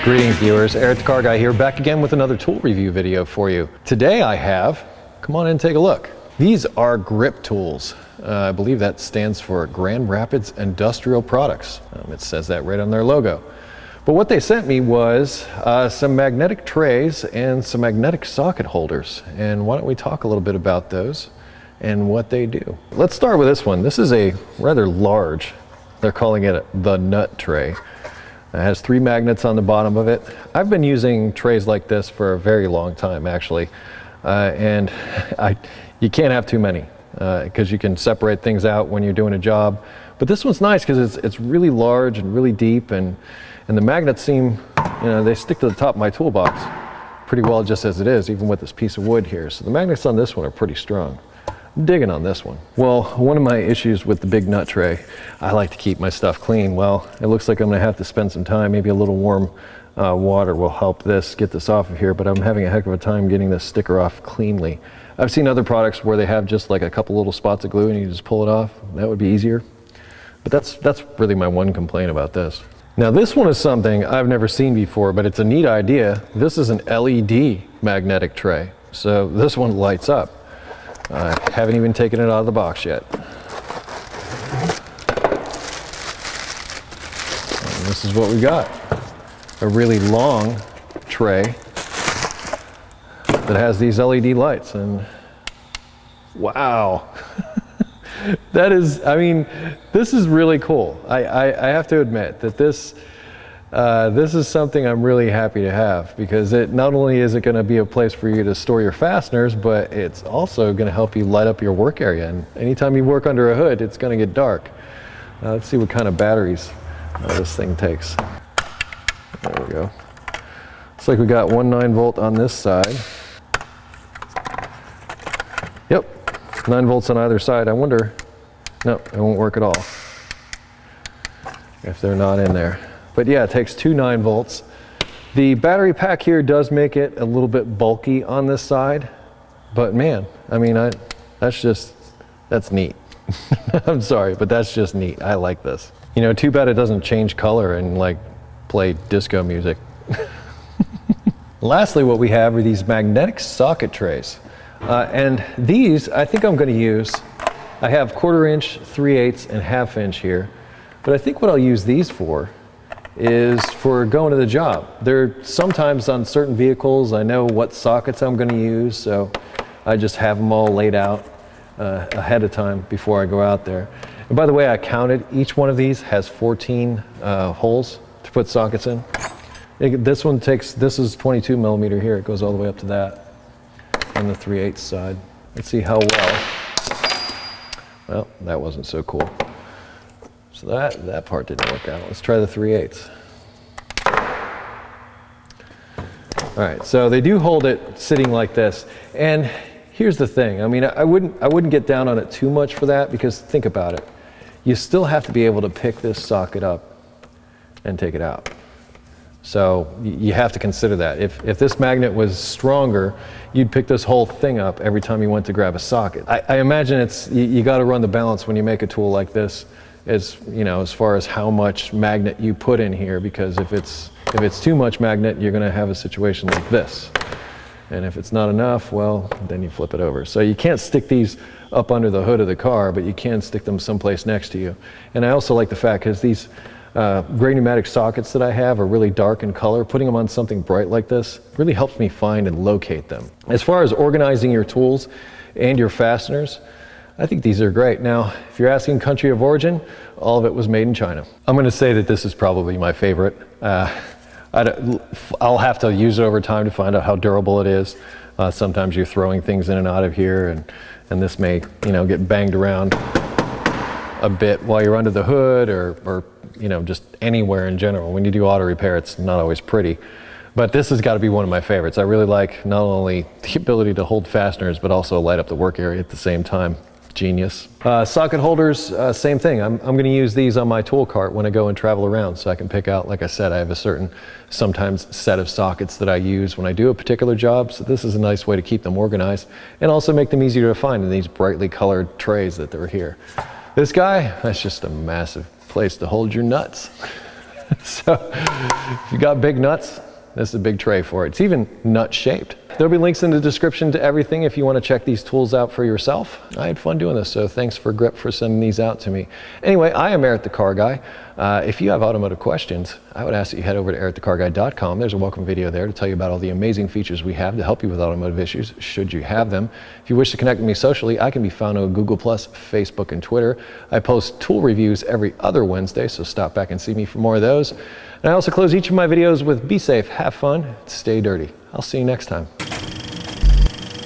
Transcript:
Greetings viewers, EricTheCarGuy here, back again with another tool review video for you. Today I have, come on in and take a look. These are grip tools. I believe that stands for Grand Rapids Industrial Products. It says that right on their logo. But what they sent me was some magnetic trays and some magnetic socket holders. And why don't we talk a little bit about those and what they do. Let's start with this one. This is a rather large, they're calling it the nut tray. It has 3 magnets on the bottom of it. I've been using trays like this for a very long time actually. And you can't have too many because you can separate things out when you're doing a job. But this one's nice because it's really large and really deep, and the magnets seem, they stick to the top of my toolbox pretty well just as it is, even with this piece of wood here. So the magnets on this one are pretty strong. I'm digging on this one. Well, one of my issues with the big nut tray, I like to keep my stuff clean. Well, it looks like I'm gonna have to spend some time, maybe a little warm water will help get this off of here, but I'm having a heck of a time getting this sticker off cleanly. I've seen other products where they have just like a couple little spots of glue and you just pull it off. That would be easier. But that's really my one complaint about this. Now this one is something I've never seen before, but it's a neat idea. This is an LED magnetic tray. So this one lights up. I haven't even taken it out of the box yet. And this is what we got. A really long tray that has these LED lights, and wow. That is, this is really cool. I have to admit that this is something I'm really happy to have, because not only is it going to be a place for you to store your fasteners, but it's also going to help you light up your work area. And anytime you work under a hood, it's going to get dark. Let's see what kind of batteries this thing takes. There we go. Looks like we got one 9-volt on this side. Yep, 9 volts on either side. I wonder, no, it won't work at all if they're not in there. But yeah, it takes 2 9 volts. The battery pack here does make it a little bit bulky on this side, but man, that's neat. I'm sorry, but that's just neat. I like this. Too bad it doesn't change color and like play disco music. Lastly, what we have are these magnetic socket trays. And these, I think I'm going to use, I have 1/4 inch, 3/8 and 1/2 inch here. But I think what I'll use these for is for going to the job. They're sometimes on certain vehicles, I know what sockets I'm going to use, so I just have them all laid out ahead of time before I go out there. And by the way, I counted, each one of these has 14 holes to put sockets in. This is 22 millimeter here, it goes all the way up to that on the 3/8 side. Let's see how well, that wasn't so cool. So that part didn't work out. Let's try the 3/8. All right, so they do hold it sitting like this. And here's the thing. I wouldn't get down on it too much for that, because think about it. You still have to be able to pick this socket up and take it out. So you have to consider that. If this magnet was stronger, you'd pick this whole thing up every time you went to grab a socket. I imagine you got to run the balance when you make a tool like this, as far as how much magnet you put in here, because if it's too much magnet, you're going to have a situation like this. And if it's not enough, well, then you flip it over. So you can't stick these up under the hood of the car, but you can stick them someplace next to you. And I also like the fact, because these gray pneumatic sockets that I have are really dark in color, putting them on something bright like this really helps me find and locate them. As far as organizing your tools and your fasteners, I think these are great. Now, if you're asking country of origin, all of it was made in China. I'm going to say that this is probably my favorite. I'll have to use it over time to find out how durable it is. Sometimes you're throwing things in and out of here, and this may, get banged around a bit while you're under the hood, or just anywhere in general. When you do auto repair, it's not always pretty. But this has got to be one of my favorites. I really like not only the ability to hold fasteners, but also light up the work area at the same time. Genius. Socket holders, same thing. I'm going to use these on my tool cart when I go and travel around, so I can pick out, like I said, I have a certain sometimes set of sockets that I use when I do a particular job. So this is a nice way to keep them organized and also make them easier to find in these brightly colored trays that are here. This guy, that's just a massive place to hold your nuts. So if you got big nuts, this is a big tray for it. It's even nut shaped. There'll be links in the description to everything if you want to check these tools out for yourself. I had fun doing this, so thanks for Grip for sending these out to me. Anyway, I am Eric the Car Guy. If you have automotive questions, I would ask that you head over to EricTheCarGuy.com. There's a welcome video there to tell you about all the amazing features we have to help you with automotive issues, should you have them. If you wish to connect with me socially, I can be found on Google+, Facebook, and Twitter. I post tool reviews every other Wednesday, so stop back and see me for more of those. And I also close each of my videos with be safe, have fun, stay dirty. I'll see you next time.